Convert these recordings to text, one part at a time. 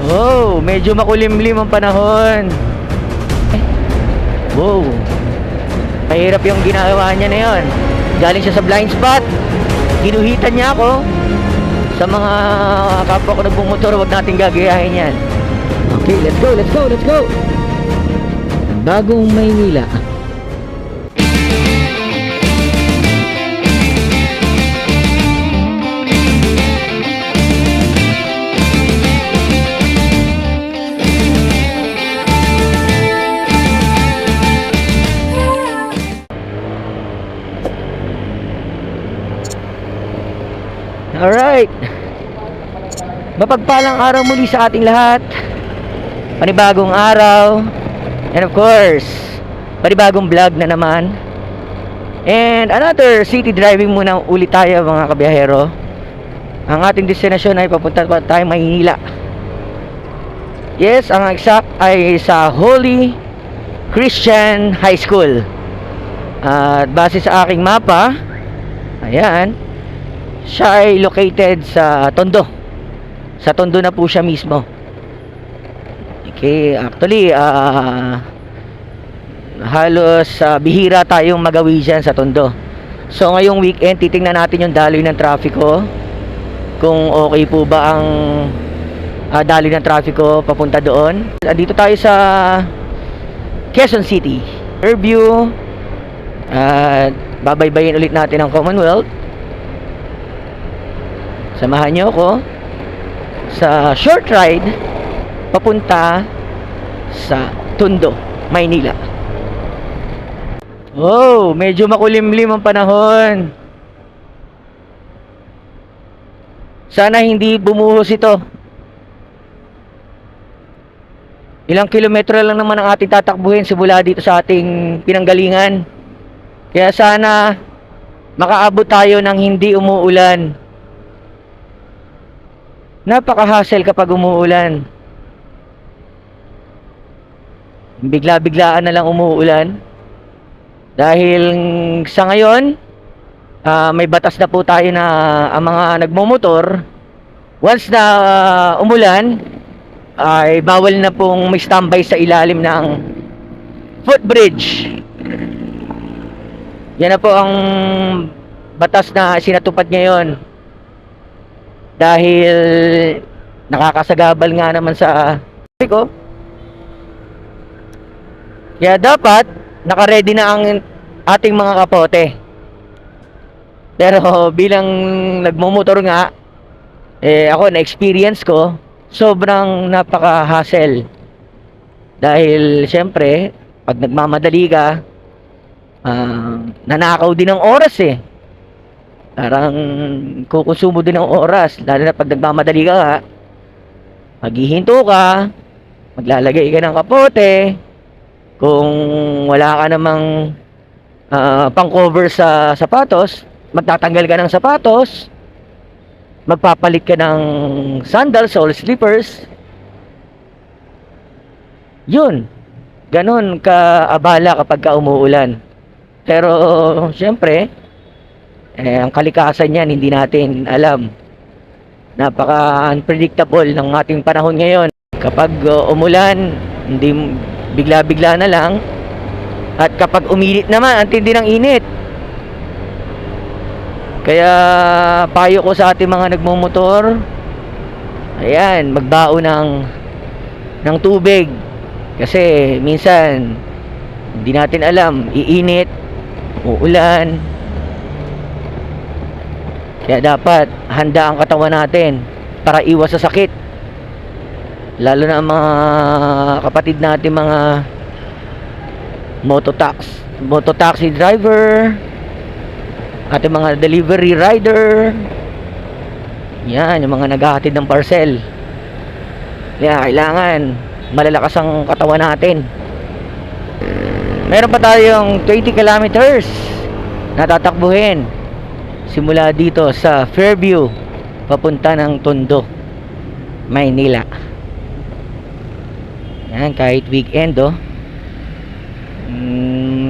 Oh, medyo makulimlim ang panahon. Wow. Mahirap yung ginagawa niya na yun. Galing siya sa blind spot. Ginuhitan niya ako. Sa mga kapwa ko nagbumotor, huwag natin gagayahin yan. Okay, let's go, let's go, let's go. Bagong Maynila. Alright, mapagpalang araw muli sa ating lahat. Panibagong araw. And of course, panibagong vlog na naman. And another city driving muna ulit tayo mga kabiyahero. Ang ating destinasyon ay papunta pa tayo Maynila. Yes, ang exact ay sa Holy Christian High School. At base sa aking mapa, ayan, siya ay located sa Tondo. Sa Tondo na po siya mismo. Okay, actually halos bihira tayong magawi dyan sa Tondo. So ngayong weekend, titingnan natin yung daloy ng trafiko. Kung okay po ba ang daloy ng trafiko papunta doon. Andito tayo sa Quezon City, Fairview. Babaybayin ulit natin ang Commonwealth. Samahan nyo ako sa short ride papunta sa Tondo, Maynila. Oh, medyo makulimlim ang panahon. Sana hindi bumuhos ito. Ilang kilometro lang naman ang ating tatakbuhin simula dito sa ating pinanggalingan. Kaya sana makaabot tayo ng hindi umuulan. Napaka-hassle kapag umuulan. Bigla-biglaan na lang umuulan. Dahil sa ngayon, may batas na po tayo na ang mga nagmomotor, once na umulan, ay bawal na pong may standby sa ilalim ng footbridge. Yan na po ang batas na sinatupad ngayon. Dahil nakakasagabal nga naman sa traffic. Kaya dapat naka-ready na ang ating mga kapote. Pero bilang nagmumotor nga, ako na-experience ko, sobrang napaka-hassle. Dahil syempre, pag nagmamadali ka, nanakaw din ng oras eh. Parang kukonsumo din ng oras. Lalo na pag nagmamadali ka nga, maghihinto ka, maglalagay ka ng kapote. Kung wala ka namang pang cover sa sapatos, magtatanggal ka ng sapatos, magpapalit ka ng sandals or slippers. Yun, ganun ka-abala kapag ka umuulan. Pero syempre, ang kalikasan niyan hindi natin alam. Napaka-unpredictable ng ating panahon ngayon. Kapag umulan, hindi bigla-bigla na lang. At kapag uminit naman, ang tindi ng init. Kaya payo ko sa ating mga nagmumotor, ayan, magbao ng tubig. Kasi minsan hindi natin alam, iinit, uulan. Kaya dapat handa ang katawan natin para iwas sa sakit. Lalo na ang mga kapatid natin mga mototaxi driver, ating mga delivery rider. Yan, yung mga naghahatid ng parcel. Kaya kailangan malalakas ang katawan natin. Meron pa tayong 20 kilometers na tatakbuhin simula dito sa Fairview papunta ng Tondo, Maynila. Yan, kahit weekend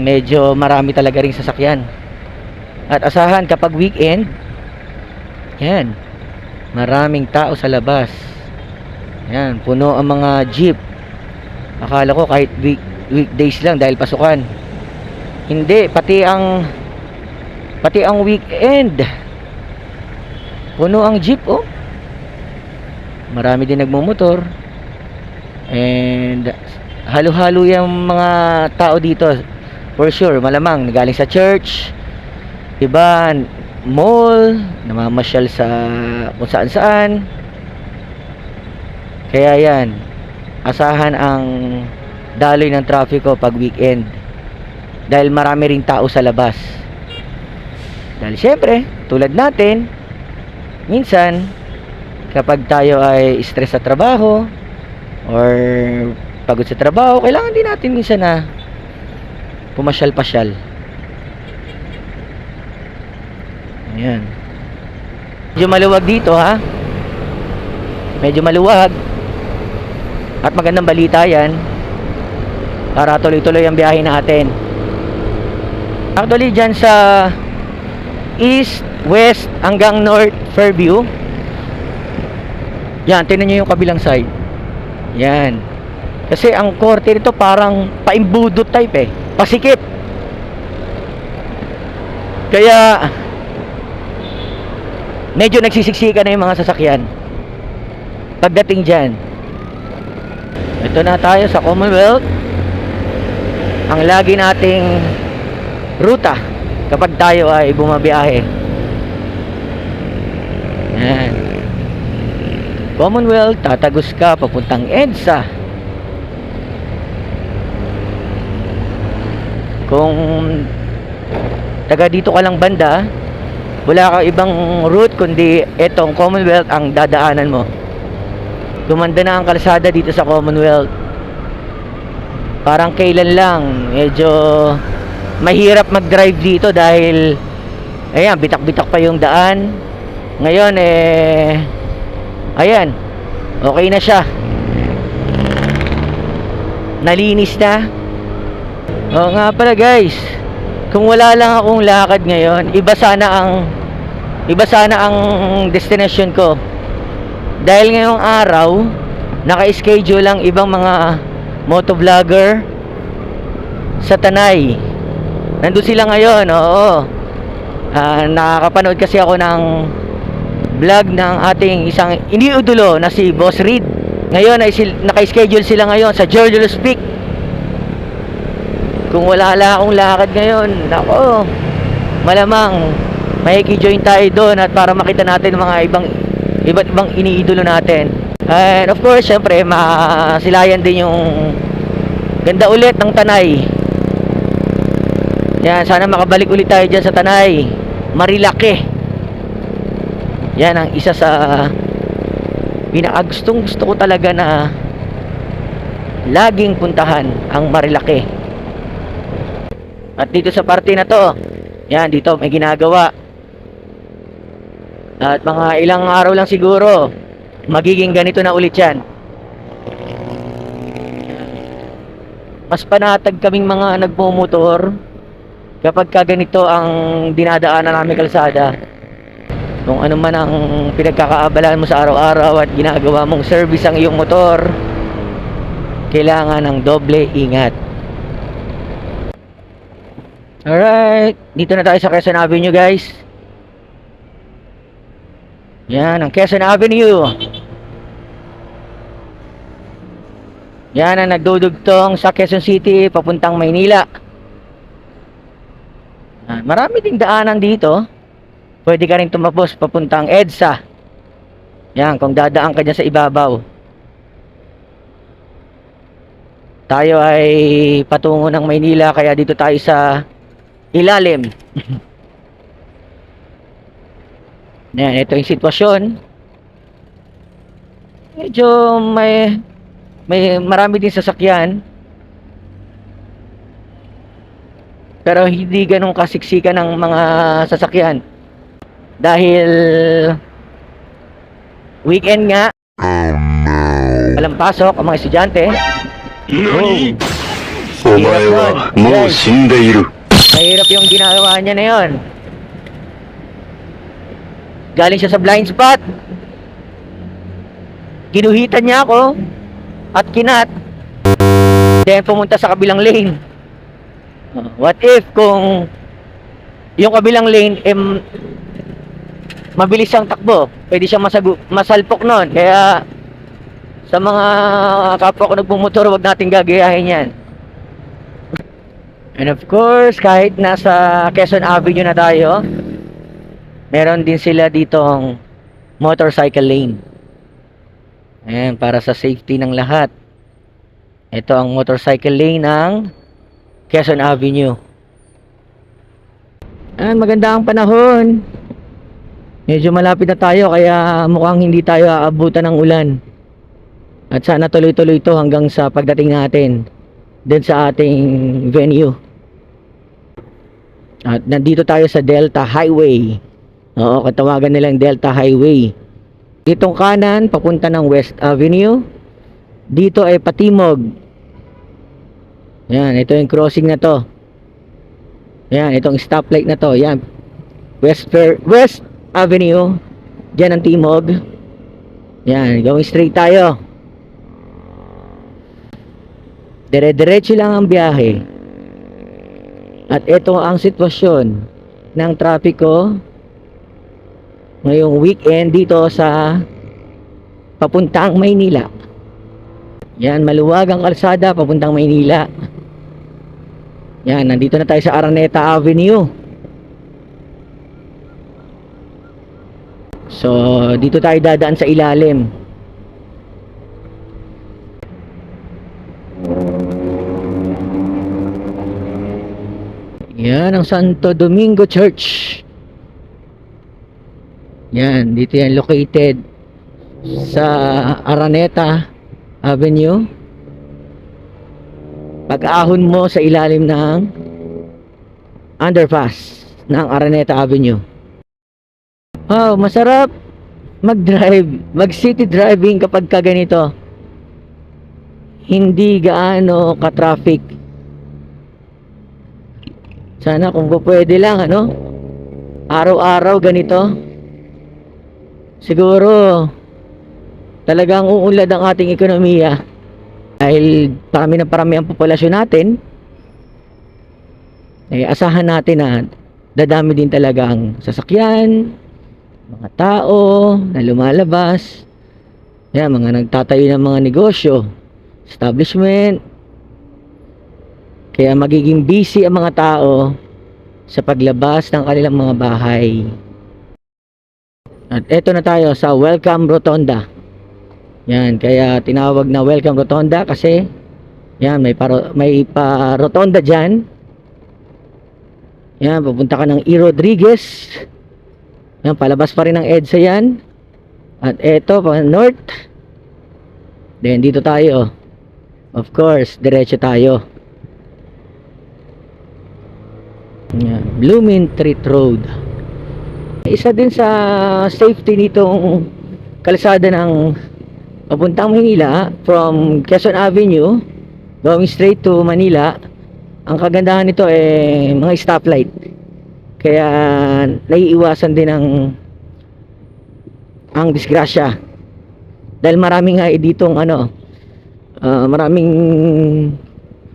medyo marami talaga ring sasakyan. At asahan kapag weekend, yan, maraming tao sa labas. Yan, puno ang mga jeep. Akala ko kahit weekdays lang dahil pasukan. Hindi, pati ang weekend. Puno ang jeep, oh. Marami din nagmumotor. And halo-halo yung mga tao dito. For sure, malamang galing sa church, iba mall, namamasyal sa kung saan-saan. Kaya yan, asahan ang daloy ng trafiko pag weekend. Dahil marami ring tao sa labas. Dahil syempre, tulad natin, minsan, kapag tayo ay stress sa trabaho, or pagod sa trabaho, kailangan din natin minsan na pumasyal-pasyal. Ayan. Medyo maluwag dito, ha? Medyo maluwag. At magandang balita yan para tuloy-tuloy ang biyahe natin. Actually dyan sa east, west hanggang north Fairview, yan, tingnan nyo yung kabilang side. Yan. Kasi ang korte nito parang paimbudo type eh, pasikip. Kaya medyo nagsisiksika na yung mga sasakyan pagdating dyan. Ito na tayo sa Commonwealth, ang lagi nating ruta kapag tayo ay bumabiyahe. Yan. Commonwealth, tatagos ka papuntang EDSA. Kung taga dito ka lang banda, wala ka ibang route kundi etong Commonwealth ang dadaanan mo. Gumanda na ang kalsada dito sa Commonwealth. Parang kailan lang medyo mahirap mag-drive dito dahil ayan, bitak-bitak pa yung daan. Ngayon ayan, okay na siya. Nalinis na. Oo nga pala guys, kung wala lang akong lakad ngayon, iba sana ang destination ko. Dahil ngayong araw, naka-schedule lang ibang mga motovlogger sa Tanay. Nandun sila ngayon, oo. Nakakapanood kasi ako ng vlog ng ating isang iniidolo na si Boss Reed. Ngayon ay naka-schedule sila ngayon sa Georgios Peak. Kung wala akong lakad ngayon, nako, malamang makiki-join tayo doon at para makita natin mga iba't ibang iniidolo natin. And of course, syempre, masilayan din yung ganda ulit ng Tanay. Yan, sana makabalik ulit tayo dyan sa Tanay. Marilake. Yan ang isa sa pinakagustong gusto ko talaga na laging puntahan, ang Marilake. At dito sa parte na to, yan, dito may ginagawa. At mga ilang araw lang siguro, magiging ganito na ulit yan. Mas panatag kaming mga nagmumotor kapag ka ganito ang dinadaanan namin kalsada. Kung ano man ang pinagkakaabalaan mo sa araw-araw at ginagawa mong service ang iyong motor, kailangan ng doble ingat. Alright, dito na tayo sa Quezon Avenue guys. Yan ang Quezon Avenue. Yan ang nagdudugtong sa Quezon City papuntang Maynila. Marami ding daanan dito. Pwede ka rin tumapos papuntang EDSA. Yan, kung dadaan ka dyan sa ibabaw. Tayo ay patungo ng Maynila, kaya dito tayo sa ilalim. Yan, ito yung sitwasyon. Medyo may marami din sasakyan. Pero hindi ganun kasiksikan ng mga sasakyan. Dahil weekend nga. Walang pasok ang mga estudyante. Mahirap yung ginagawa niya na yun. Galing siya sa blind spot. Ginuhitan niya ako at kinat. Then pumunta sa kabilang lane. What if kung yung kabilang lane mabilis siyang takbo, pwede siyang masalpok nun. Kaya sa mga kapwa ko nagmumotor, wag nating gagayahin yan. And of course, kahit nasa Quezon Avenue na tayo, meron din sila ditong motorcycle lane. Ayan, para sa safety ng lahat. Ito ang motorcycle lane ng Quezon Avenue. Ayan, maganda ang panahon. Medyo malapit na tayo, kaya mukhang hindi tayo aabutan ng ulan. At sana tuloy-tuloy ito hanggang sa pagdating natin dun sa ating venue. At nandito tayo sa Delta Highway. Oo, katawagan nilang Delta Highway. Ditong kanan, papunta ng West Avenue. Dito ay patimog. Yan, ito yung crossing na to. Yan, itong stoplight na to. Yan, West Avenue. Diyan ang timog. Yan, going straight tayo. Dire-diretso lang ang biyahe. At ito ang sitwasyon ng trapiko ngayong weekend dito sa papuntang Maynila. Yan, maluwag ang kalsada papuntang Maynila. Yan, nandito na tayo sa Araneta Avenue. So, dito tayo dadaan sa ilalim. Yan ang Santo Domingo Church. Yan, dito yan located sa Araneta Avenue. Pag-ahon mo sa ilalim ng underpass ng Araneta Avenue. Oh, masarap mag-drive, mag-city driving kapag ka ganito. Hindi gaano ka-traffic. Sana kung pwede lang, ano, araw-araw ganito, siguro talagang uunlad ang ating ekonomiya. Dahil parami ang populasyon natin, eh, asahan natin na dadami din talaga ang sasakyan, mga tao na lumalabas. Yan, mga nagtatayo ng mga negosyo, establishment. Kaya magiging busy ang mga tao sa paglabas ng kanilang mga bahay. At eto na tayo sa Welcome Rotonda. Yan, kaya tinawag na Welcome Rotonda kasi yan, may pa-rotonda dyan. Yan, pupunta ka ng E. Rodriguez. Yan, palabas pa rin ng EDSA yan. At eto, pa north. Then dito tayo. Of course, diretso tayo. Yan, Blooming Street Road. Isa din sa safety nitong kalsada ng papuntang Manila from Quezon Avenue going straight to Manila. Ang kagandahan nito eh mga stoplight. Kaya naiiwasan din ang disgrasya. Dahil maraming nga ditong maraming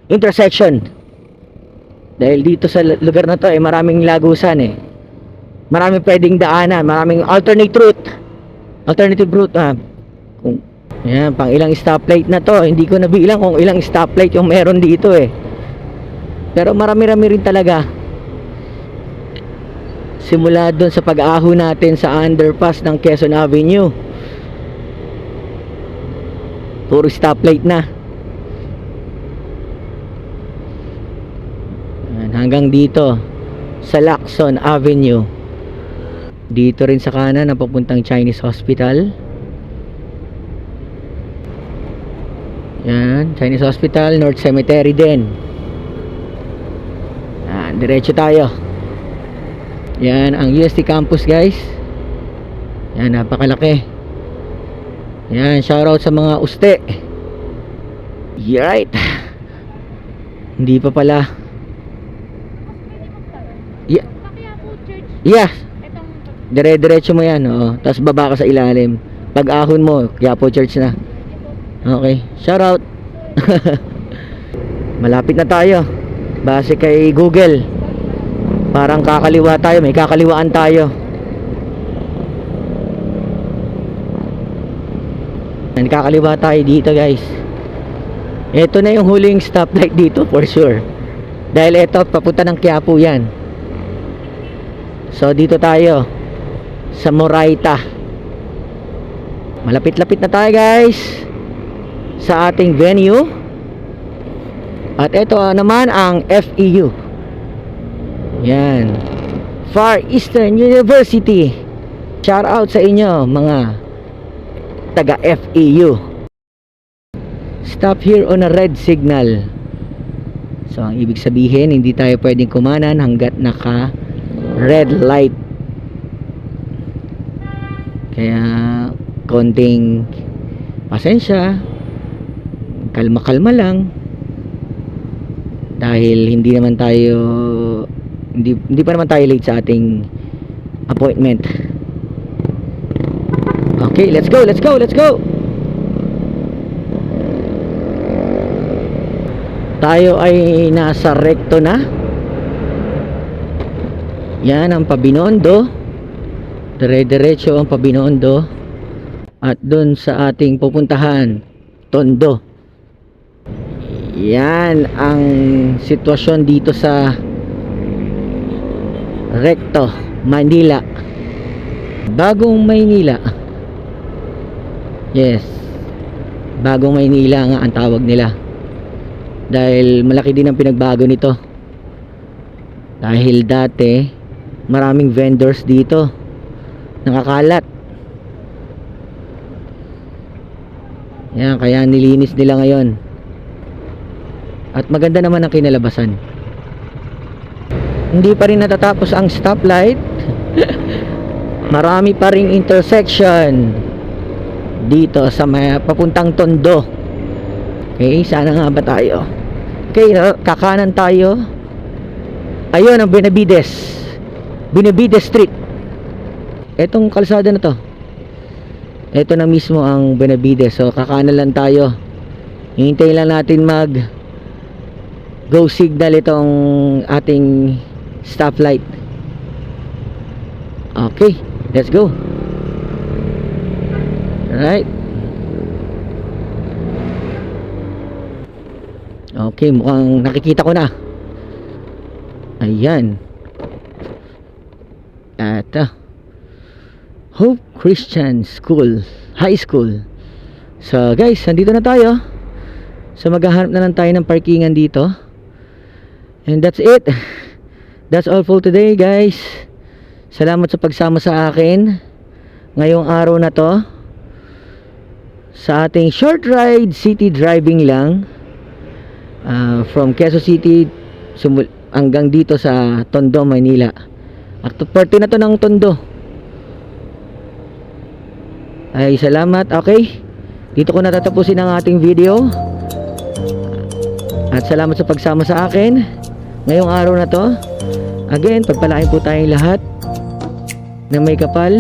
intersection. Dahil dito sa lugar na to eh maraming lagusan eh. Maraming pwedeng daanan, maraming alternative route. Yan, pang ilang stoplight na to. Hindi ko nabilang kung ilang stoplight yung meron dito eh. Pero marami-rami rin talaga. Simula doon sa pag-ahon natin sa underpass ng Quezon Avenue. Puro stoplight na. Yan, hanggang dito sa Lacson Avenue. Dito rin sa kanan ang papuntang Chinese Hospital. Yan, Chinese Hospital, North Cemetery din. Yan, diretso tayo. Yan ang UST campus, guys. Yan, napakalaki. Yan, shoutout sa mga uste. Right. Hindi pa pala. Yeah. Yeah. Dire-diretso mo yan, oo. Tapos baba ka sa ilalim. pag-ahon mo, Quiapo Church na. Okay, shout out. Malapit na tayo. Base kay Google, parang kakaliwa tayo, may kakaliwaan tayo. Kakaliwa tayo dito, guys. Ito na yung huling stoplight dito for sure. Dahil ito, papunta ng Quiapo yan. So, dito tayo sa Moraita. Malapit-lapit na tayo, guys, sa ating venue. At ito naman ang FEU. Yan, Far Eastern University. Shout out sa inyo, mga taga FEU. Stop here on a red signal. So, ang ibig sabihin, hindi tayo pwedeng kumanan hanggat naka red light. Kaya konting pasensya, kalma-kalma lang, dahil hindi pa naman tayo late sa ating appointment. Okay, let's go. Tayo ay nasa rekto na. Yan ang Pabinondo. Dire-diretso ang Pabinondo. At dun sa ating pupuntahan, Tondo. Yan ang sitwasyon dito sa Recto, Manila. Bagong Maynila. Yes, Bagong Maynila nga ang tawag nila. Dahil malaki din ang pinagbago nito. Dahil dati maraming vendors dito, nakakalat. Yan, kaya nilinis nila ngayon. At maganda naman ang kinalabasan. Hindi pa rin natatapos ang stoplight. Marami pa ring intersection dito sa may papuntang Tondo. Okay, sana nga ba tayo? Okay, kakanan tayo. Ayun ang Benavides Street. Etong kalsada na to, ito na mismo ang Benavides. So kakanan lang tayo. Hintayin lang natin mag go signal itong ating stoplight. Okay, let's go. Alright. Okay, mukhang nakikita ko na. Ayan. At Hope Christian School, High School. So guys, nandito na tayo. So maghahanap na lang tayo ng parkingan dito. And that's it. That's all for today, guys. Salamat sa pagsama sa akin ngayong araw na to sa ating short ride city driving lang, from Quezon City hanggang dito sa Tondo, Manila. At parte na to ng Tondo. Ay, salamat. Okay, dito ko natatapusin ang ating video. At salamat sa pagsama sa akin ngayong araw na to. Again, pagpalain po tayong lahat na may kapal.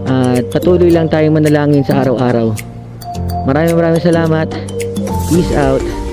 At patuloy lang tayong manalangin sa araw-araw. Maraming salamat. Peace out.